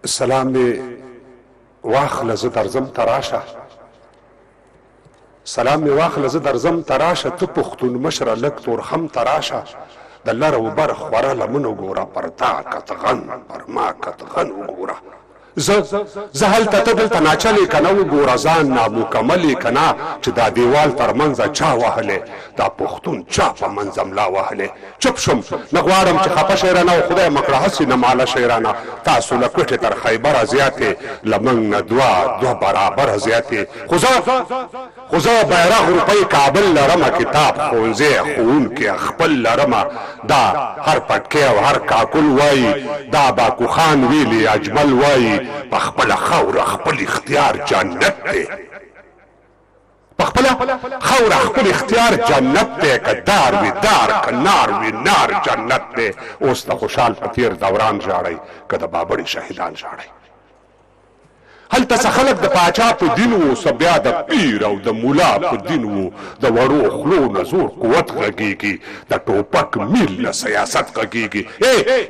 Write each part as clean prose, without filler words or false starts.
سلام می واخله زه درځم تراشه سلام می واخله زه درځم تراشه ته پښتون مشره لږ تورخم تراشه د لر و بر خوره لمن وګوره پر تا کتغن پر ما کتغن وګوره زه هلته ته دلته ناچلې که نه وګوره ځان نامکملې که نه چې دا دیوال تر منځه چا وهلې دا پښتون چا په منځه ملا وهلې چپ شم نه غواړم چې خفه شیرانه او خدای مکړه هسې نه ماله شیرانه تاسو له کوټې تر خیبره زیاتې له موږ نه دوه برابره زیاتې خو زه بیرغ روپۍ کابل لرمه کتاب ښوونځی ښوونکي خپل لرمه دا هر پټکې او هر کاکل وایي دا باکو خان ویلي اجمل وایي په خپله خاوره خپل اختیار جنت دی په خپله خاوره خپل اختیار جنت دی که دار وي دار که نار وي نار جنت دی اوس د خوشحال په تیر دوران ژاړئ که د بابړې شهیدان ژاړئ هلته څه خلک د پاچا په دین وو څه بیا د پیر او د ملا په دین وو د وړو خلو نه زور قوت غږیږي د ټوپک میل نه سیاست غږیږي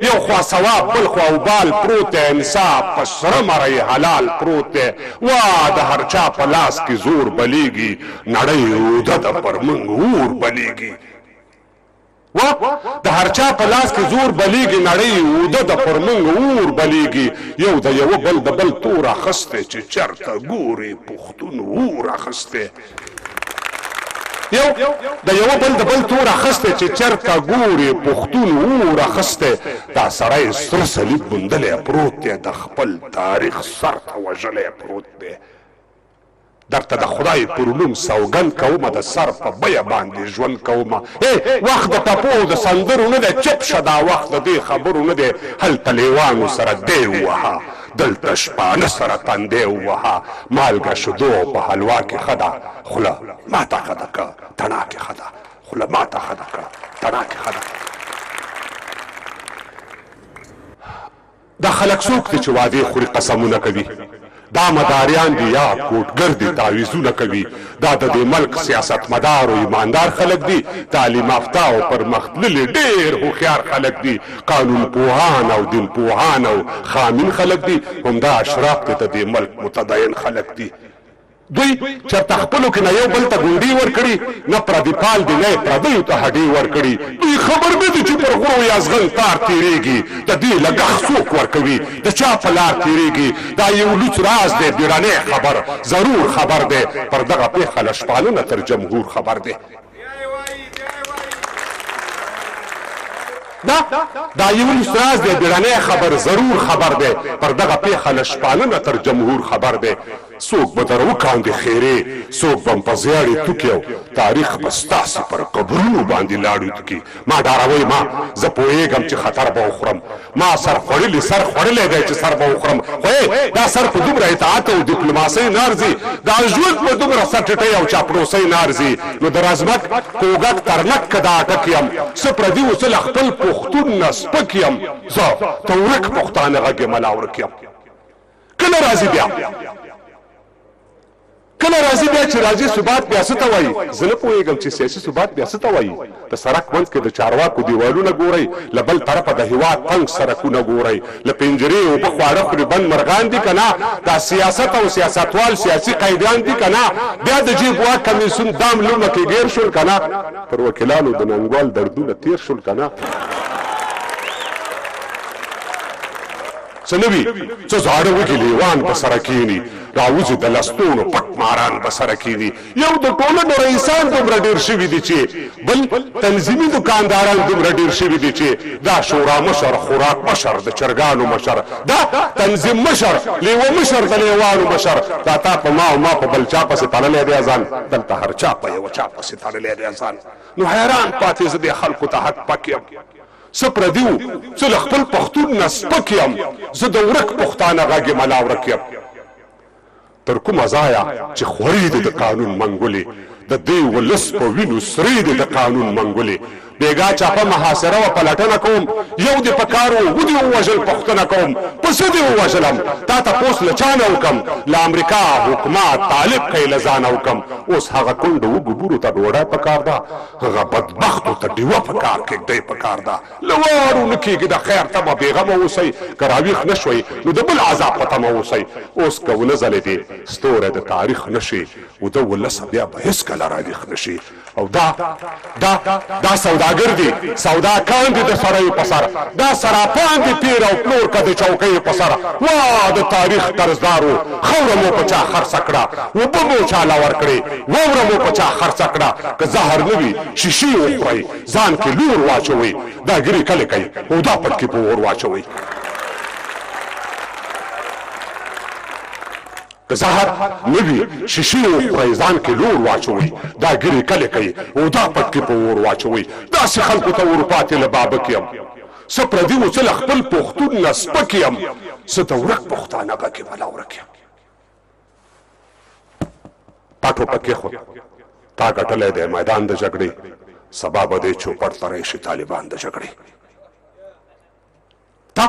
یو خوا ثواب بل خوا وبال پروت دی انصاف په سره مرۍ حلال پروت دی وا د هر چا په لاس کې زور بلیږي نړۍ روده ده پر موږ اور بلیږي د هر چا په لاس کې زور بلیږي نړۍ اوده د پر موږ اور بلیږي یو د یوه بل د بل تور اخستی چې چرته ګورې پښتون اور اخستی یو د یوه بل د بل تور اخستی چې چرته ګورې پښتون اور اخستی دا سړی سره صلیب موندلی پروت دی د خپل تاریخ سر ته وژلی پروت دی درته د خدای پر نوم سوګند کومه د سر په بیه باندې ژوند کومه وخت د ټپو او د سندرو نه دی چپ شه دا وخت د دې خبرو نه دی هلته لیوانو سره دی ووهه دلته شپانه سره تندی ووهه مالګه شیدو په حلوا کې ښه ده خوله ماته ښه ده که تڼاکې ښه ده خوله ماته ښه ده که تڼاکې ښه ده دا خلک څوک دی چې وعدې خوري قسمونه کوي دا مداریان دي یا کوټګر دي تعویذونه کوي دا د دې ملک سیاستمدار او ایماندار خلک دي تعلیم یافته او پرمختللي ډېر هوښیار خلک دي قانون پوهان او دین پوهان او خامین خلک دي همدا اشراف دي د دې ملک متدین خلک دي دوی چرته خپلو کې نه یو بل ته ګونډې ورکړي نه پردي پال دي نه یې پردیو ته هډې ورکړي دوی خبر نه دي چې پر غرو یا زغن تار تېرېږي د دې لګښت څوک ورکوي د چا په لار تېرېږي دا یو لوڅ راز دی بیړنی خبر ضرور خبر دی پر دغه پېښه له شپانونه تر جمهور خبر دی دا یو راز دی بیړنی خبر ضرور خبر دی پر دغه پېښه له شپانونه تر جمهور خبر دی څوک به در وکاندې خیرې څوک به م په زیاړې توکي او تاریخ به ستاسې پر قبرونو باندې لاړې توکي ما ډاروئ ما زه پوهېږم چې خطر به وخورم ما سر خوړلی دی چې سر به وخورم خو دا سر په دومره اطاعت او ډیپلوماسۍ نه ارځي دا ژوند په دومره سر ټیټۍ او چاپلوسۍ نه ارځي نو د رزمک کوږک ترنک که دا اټک یم څه پردي څه له خپل پښتون نه سپک یم زه ته ورک پښتانه غږ یم ملا ورک یم کله راځي بیا کله راځي بیا چې راځي ثبات بیا څه ته وایي زه نه پوهېږم چې سیاسي ثبات بیا څه ته وایي د سړک منځ کې د چارواکو دیوالونه ګورئ له بل طرفه د هېواد تنګ سړکونه ګورئ له پنجرې اوبه خواړه خوري بند مرغان دي که نه دا سیاست او سیاستوال سیاسي قیدیان دي که نه بیا د جیب واک کمیسیون دام لومه کې ګیر شول که نه پر وکیلانو د ننګوال دردونه تېر شول که نه څه نه وي څه زاړه وږي لیوان به سره کښېني راوځي د لستونو پټ ماران به سره کښېني یو د ټولنو رئیسان دومره ډېر شوي دي چې بل تنظیمي دکانداران دومره ډېر شوي دي چې دا شورا مشر خوراک مشر د چرګانو مشر دا تنظیم مشر لیوه مشر د لیوانو مشر دا تا په ما او ما په بل چا پسې تړلی دی ځان دلته هر چا په یوه چا پسې تړلی دی ځان نو حیران پاتې زه دې خلکو ته حق پک یم څه پردي وو څه له خپل پښتون نه سپک یم زه د ورک پښتانه غږ یم ملا ورک یم تر کومه ځایه چې خوري دي د قانون منګولې د دې ولس په وینو سرې دي د قانون منګولې بیګا چاپه محاصره و پلټنه کوم یو دې په کار و ودې ووژل پوښتنه کوم په څه دې ووژلم تا تپوس له چا نه وکم له امریکا حکومت طالب کوي له ځانه وکم اوس هغه کونډه وږو بورو ته ډوډۍ پکار ده هغه بدبختو ته ډیوه پکار کېږدی پکار ده له واړو نه کېږي د خیر تمه بېغمه اوسئ که راویښ نه شوئ نو د بل عذاب په تمه اوسئ اوس که ونه ځلېدې ستوری د تاریخ نه شي وده ولسه بیا به هېڅکله راویښ نه شي او دا سوداګر دي سوداکان دي د سړیو په سر دا سراپان دي پیر او پلور که د چوکیو په سر وا د تاریخ طرزدارو خوره مو په چا خرڅه کړه اوبه مو چاله ورکړې واوره مو په چا خرڅه کړه که زهر نه وي شیشې وخورئ ځان کې لور واچوئ دا ګرې کلې کوي او دا پټکې په اور واچوئ که زهر نه وي شیشې وخورئ ځان کې لور واچوئ دا ګرې کلې کوي او دا پټکې په اور واچوئ داسې خلکو ته ورپاتې له بابک یم څه پردي و څه له خپل پښتون نه سپک یم څه د ورک پښتانه غږ بلا ورک یم تا ټوپک کېښود تا ګټلی دی میدان د جګړې سبا به دې چوپړ ته راشي طالبان د جګړې تا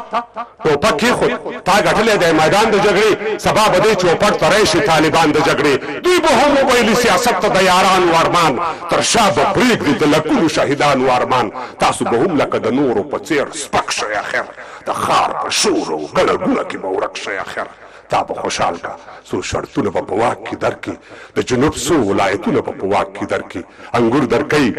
ټوپک کېښود تا ګټلی دی میدان د جګړې سبا به دې چوپړ ته راشي طالبان د جګړې دوی به هم وویلي سیاست ته د یارانو ارمان تر شا به پرېږدي د لکونو شهیدانو ارمان تاسو به هم لکه د نورو په څېر سپک شئ اخر د ښار په شور او ګڼه ګوڼه کې به ورک شئ اخر تا به خوشحال کا څو شرطونه به په واک کې درکړي د جنوب څو ولایتونه به په واک کې درکړي انګور درکوي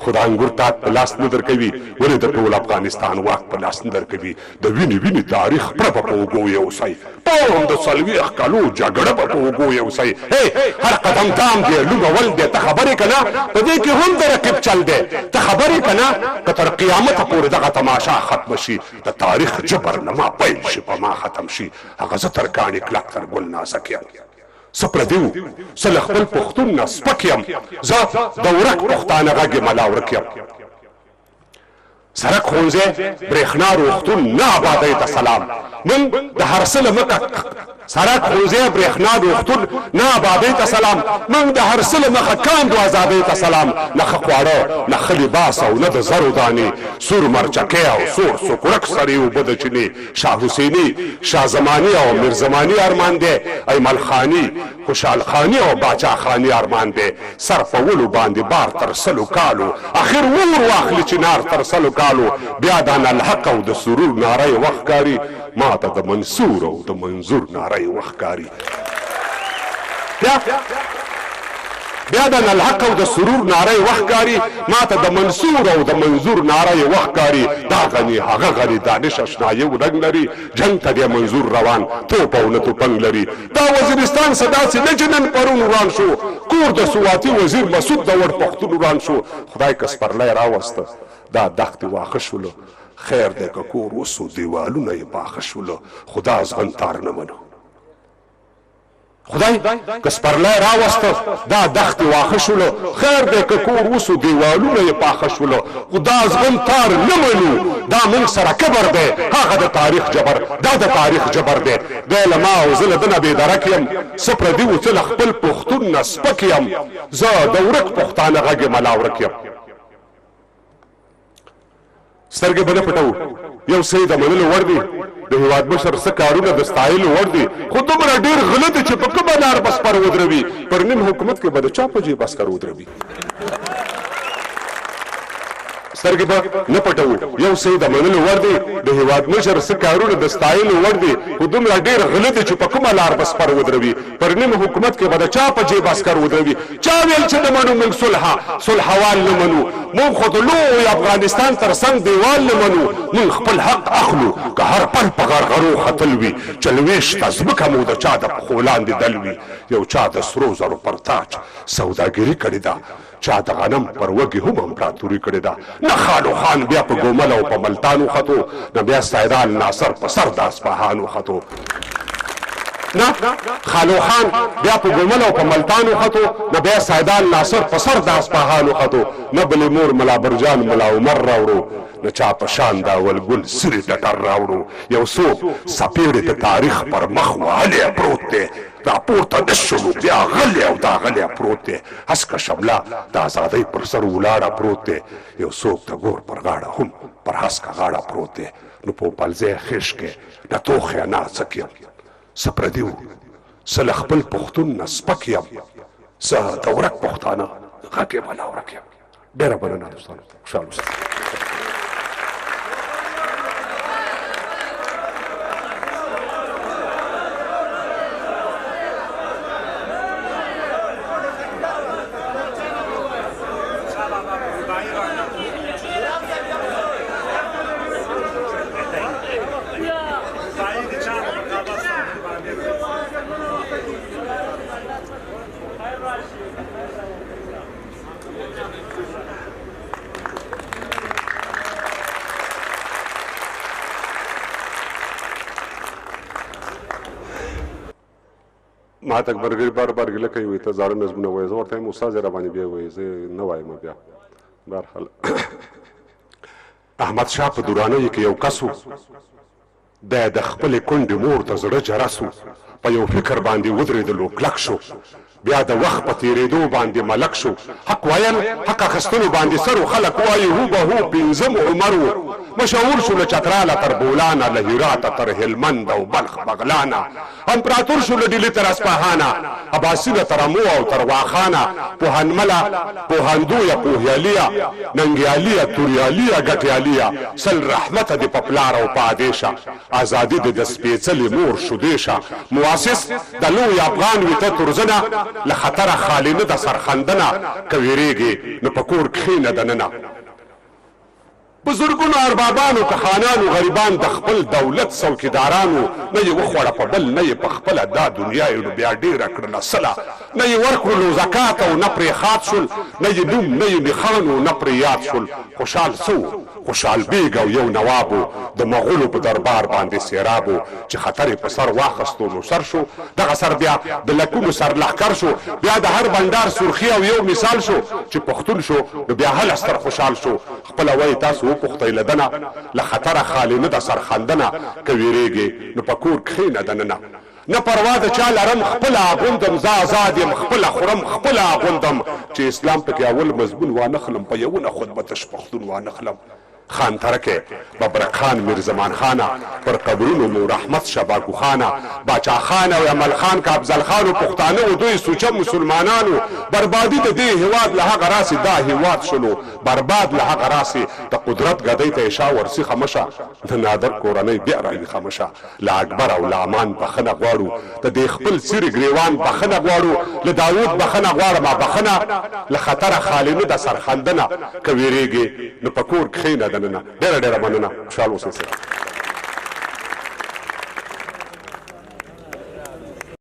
خو د انګور تاک په لاس نه درکوي ولې د ټول افغانستان واک په لاس نه درکوي د وینې تاریخ پړه به په اوږو یوسئ پوم د 40 کالو جګړه به په اوږو یوسئ هر قدم دام دی لوګول دی ته خبرې که نه په دې کې هم د رقیب چل دی ته خبرې که نه که تر قیامته پورې دغه تماشا ختمه شي د تاریخ جبر نه ما پیل شي په ما ختم شي هغه زه تر کاڼي کلک تر ګل نازک یم څه پردي وو څه له خپل پښتون نه سپک یم زه د ورک پښتانه غږ یم ملا ورک یم سړک ښوونځی برېښنا روغتون نه آبادۍ ته سلام موږ د هر څه له مخه سړک ښوونځی برېښنا روغتون نه آبادۍ ته سلام موږ د هر څه له مخه کاندو ازادۍ ته سلام نه ښه خواړه نه ښه لباس او نه د زرو دانې سور مرچکۍ او سور سکرک سرې اوبه د چینې شاه حسیني شاه زماني او میرزماني ارمان دی ایمل خاني خوشحال خاني او باچا خاني ارمان دی سر په ولو باندې بار تر 100 کالو اخر ور واخلي چنار تر 100 کالو بیا د الحق او د سرور ناره وخت کاری ما ته د منصور او د منظور ناره وخت کاری بیا د الحق او د سرور ناره وخت کاری ما ته د منصور او د منظور ناره وخت کاری دا غني هغه غني دانش اشنا یو رنگ لري جنگ ته د منظور روان توپ او نه توپنګ لري دا وزیرستان صدا سي لجنن پرون روان شو کور د سواتي وزیر مسعود د وړ پښتون روان شو خدای کس پرلای راوسته دا دښتې واښه شولو خیر دی که کور وسو دیوالونه یې پاخه شولو خدا ازغن تار نه منو خدای که سپرلی راوسته دا دښتې واښه شولو خیر دی که کور وسو دیوالونه یې پاخه شولو خدا ازغن تار نه منو دا موږ سره کبر دی هغه د تاریخ جبر دا د تاریخ جبر دی دی له ما او زه له ده نه بېدرک یم څه پردي و څه له خپل پښتون نه سپک یم زه د ورک پښتانه غږ یم ملا ورک یم سترګې به نه پټوو یو څه یې د منلو وړ دي د هېواد مشر څه کارونه د ستایلو وړ دي خو دومره ډېر غله دي چې په کومه لار به سپر ودروي پر نیم حکومت کې به د چا په جیب عسکر ودروي سترګې به نه پټوو یو څه یې د منلو وړ دي د هېواد مشر څه کارونه د ستایلو وړ دي خو دومره ډېر غله دي چې په کومه لار به سپر ودروي پر نیم حکومت کې به د چا په جیب عسکر ودروي چا ویل چې نه منو موږ صلحوال نه منو موږ خو د لوی افغانستان تر څنګ دیوال نه منو موږ خپل حق اخلو که هر پل په غرغرو ختل وي چلوېښته ځمکه مو د چا د پښو لاندې دل وي یو چا د سرو زرو پر تاج سوداګري کړې ده چا د غنم پر وږي هم امپراتوري کړې ده نه خالو خان بیا په ګومل او په ملتان وختو نه بیا سیدال ناصر په سر د اصفهان وختو نه خالو خان بیا په ګومل او په ملتان وختو نه بیا سیدال ناصر په سر د اصفهان وختو نه بلې مور ملا برجان ملا عمر راوړو نه چا په شان دا ولګل سرې ټټر راوړو یو څوک څپېړې د تاریخ پر مخ وهلی پروت دی دا پورته نه شولو بیا غلی او دا غلی پروت دی هسکه شبله د ازادۍ پر سر ولاړه پروت دی یو څوک د ګور پر غاړه هم پر هسکه غاړه پروت دی نو په پلځی خېش کې نه توخ یا نه څک یم څه پردي وو څه له خپل پښتون نه سپک یم څه د ورک پښتانه غږ یې بلا ورک یم ډېره مننه دوستانو خوشحال اوسئ ما ته برګری بار بار ګله کوي ته زاړه نظمونه وایي زه ورته یم استاد را باندې بیا وایي زه نه وایم بیا بهرحال احمد شاه په دورانیو کې یو کس و د خپلې کونډې مور ته زړه جرس و په یو فکر باندې ودرېدلو کلک شو بیا د وخت په تېرېدو باندې ملک شو حق ویل حق اخیستلو باندې سر و خلک وایي هو به هو پنځم عمر و مشهور شو له چتراله تر بولانه له هراته تر هلمند او بلخ بغلانه امپراتور شو له ډیلي تر اصفهانه عباسینه تر امو او تر واخانه پوهنمله پوهندویه پوهیالیه ننګیالیه توریالیه ګټیالیه سل رحمته دې په پلار او په ادیشه ازادي دې د سپېڅلې مور شودیشه مؤسس د لوی افغان وي ته ترزنه له خطره خالي نه د سرخندنه که ویرېږي نو په کور کښېنه دننه په زرګونو اربابانو که خانانو غریبان د خپل دولت څوکیدارانو نه یې وخوړه په بل نه یې په خپله دا دنیا یې نو بیا ډېره کړله صله نه یې ورکړلو زکات او نه پرې خات شول نه یې نوم نه یې نښان و نه پرې یاد شول خوشحال څه خوشحال بیګ او یو نواب و د مغولو په دربار باندې سیراب و چې خطر یې په سر واخیستو نو سر شو دغه سر بیا د لکونو سر لښکر شو بیا د هر بنډار سرخي او یو مثال شو چې پښتون شو نو بیا هله ستر خوشحال شو خپله وایي تاسو وپوښتئ له دنه له خطره خالي نه د سرخندنه که ویرېږې نو په کور کښېنه دننه نه پروا د چا لرم خپله اغوندم زه آزاد یم خپله خورم خپله اغوندم چې اسلام پکې اول مضمون وانخلم په یوونه خود به تش پښتون وانخلم خان ترکه ببرک خان میرزمان خانه پر قبرونو مو رحمت شباکو خانه باچا خان او عمل خان کا افضل خان او پښتانه او دوی سوچه مسلمانانو بربادي د دې هواد له هغه راسي دا هواد شلو برباد له هغه راسي د قدرت غدۍ ته اشاره ورسي خمشه د نادر کورنۍ بیا راوي خمشه لا اکبر او لامان بخنه غواړو د دې خپل سری ګریوان بخنه غواړو له داوود بخنه غواړم بخنه له خطر خالینه د سرخندنه کويریږي نو پکور کښینه دننه ډېر مننه خوشحال اوسئ